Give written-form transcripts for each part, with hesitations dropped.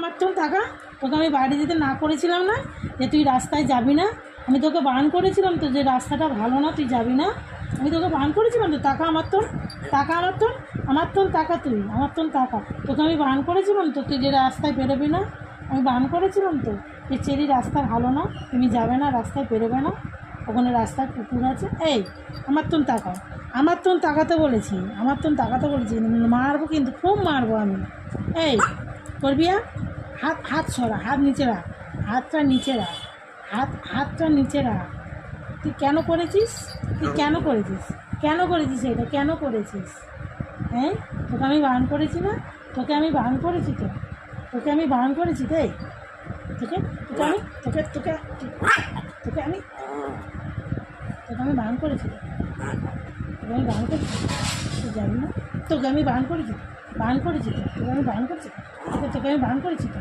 আমার তো টাকা, তোকে আমি বাইরে যেতে না করেছিলাম না যে তুই রাস্তায় যাবি না? আমি তোকে বারণ করেছিলাম তো যে রাস্তাটা ভালো না, তুই যাবি না? আমি তোকে বারণ করেছিলাম তো। টাকা আমার তোর, টাকা আমার তোর, আমার তোর টাকা, তুই আমার তোর টাকা। তোকে আমি বারণ করেছিলাম তো তুই যে রাস্তায় বেরোবি না? আমি বারণ করেছিলাম তো যে চেরি রাস্তা ভালো না, তুমি যাবে না, রাস্তায় বেরোবে না, ওখানে রাস্তায় কুকুর আছে। এই আমার তোর তাকাও, আমার তোর তাকাতে বলেছি, আমার তোর তাকাতে বলেছি, মারবো কিন্তু, খুব মারবো আমি। এই করবি আর? হাত হাত সরা, হাত নিচে রাখ, হাতটা নিচে রাখ, হাতটা নিচে রাখ। তুই কেন করেছিস? তুই কেন করেছিস? কেন করেছিস এটা? কেন করেছিস? হ্যাঁ, তোকে আমি বারণ করেছি না? তোকে আমি বারণ করেছি তো, তোকে আমি বারণ করেছি তো। এই তোকে তোকে আমি তোকে তোকে তোকে আমি তোকে আমি বারণ করেছি তো, তোকে আমি বারণ করেছি, তুই যাবি না? তোকে আমি বারণ করেছি, বারণ করেছি তো, তোকে আমি বারণ করেছি, তোকে আমি বারণ করেছি তো।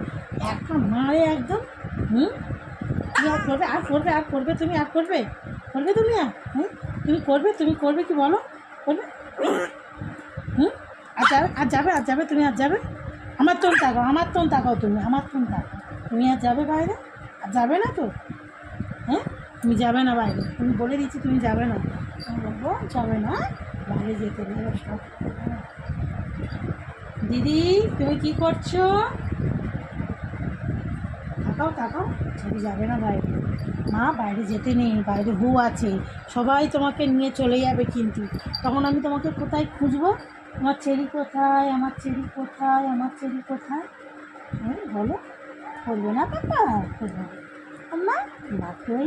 একটা মারে একদম। তুমি আর করবে, আর করবে, আর করবে, তুমি আর করবে, করবে তুমি আর? তুমি করবে, তুমি করবে কি বলো? করবে? আর যাবে, আর যাবে, আর যাবে, তুমি আর যাবে? আমার তোন তাকাও, আমার তোন তাকাও, তুমি আমার তোন তাকাও, তুমি আর যাবে বাইরে? আর যাবে না তো? হ্যাঁ, তুমি যাবে না বাইরে, তুমি বলে দিচ্ছি তুমি যাবে না। আমি বলবো যাবে না, বাইরে যেতে নেই সব। দিদি তুমি কি করছো? তাকাও তাকাও, ছেড়ে যাবে না বাইরে। মা বাইরে যেতে নেই, বাইরে হু আছে, সবাই তোমাকে নিয়ে চলে যাবে কিন্তু। তখন আমি তোমাকে কোথায় খুঁজবো? আমার চেরি কোথায়, আমার চেরি কোথায়, আমার চেরি কোথায়? হ্যাঁ বলো, করবে না পাপা? করবে না আম্মা? বাপরে।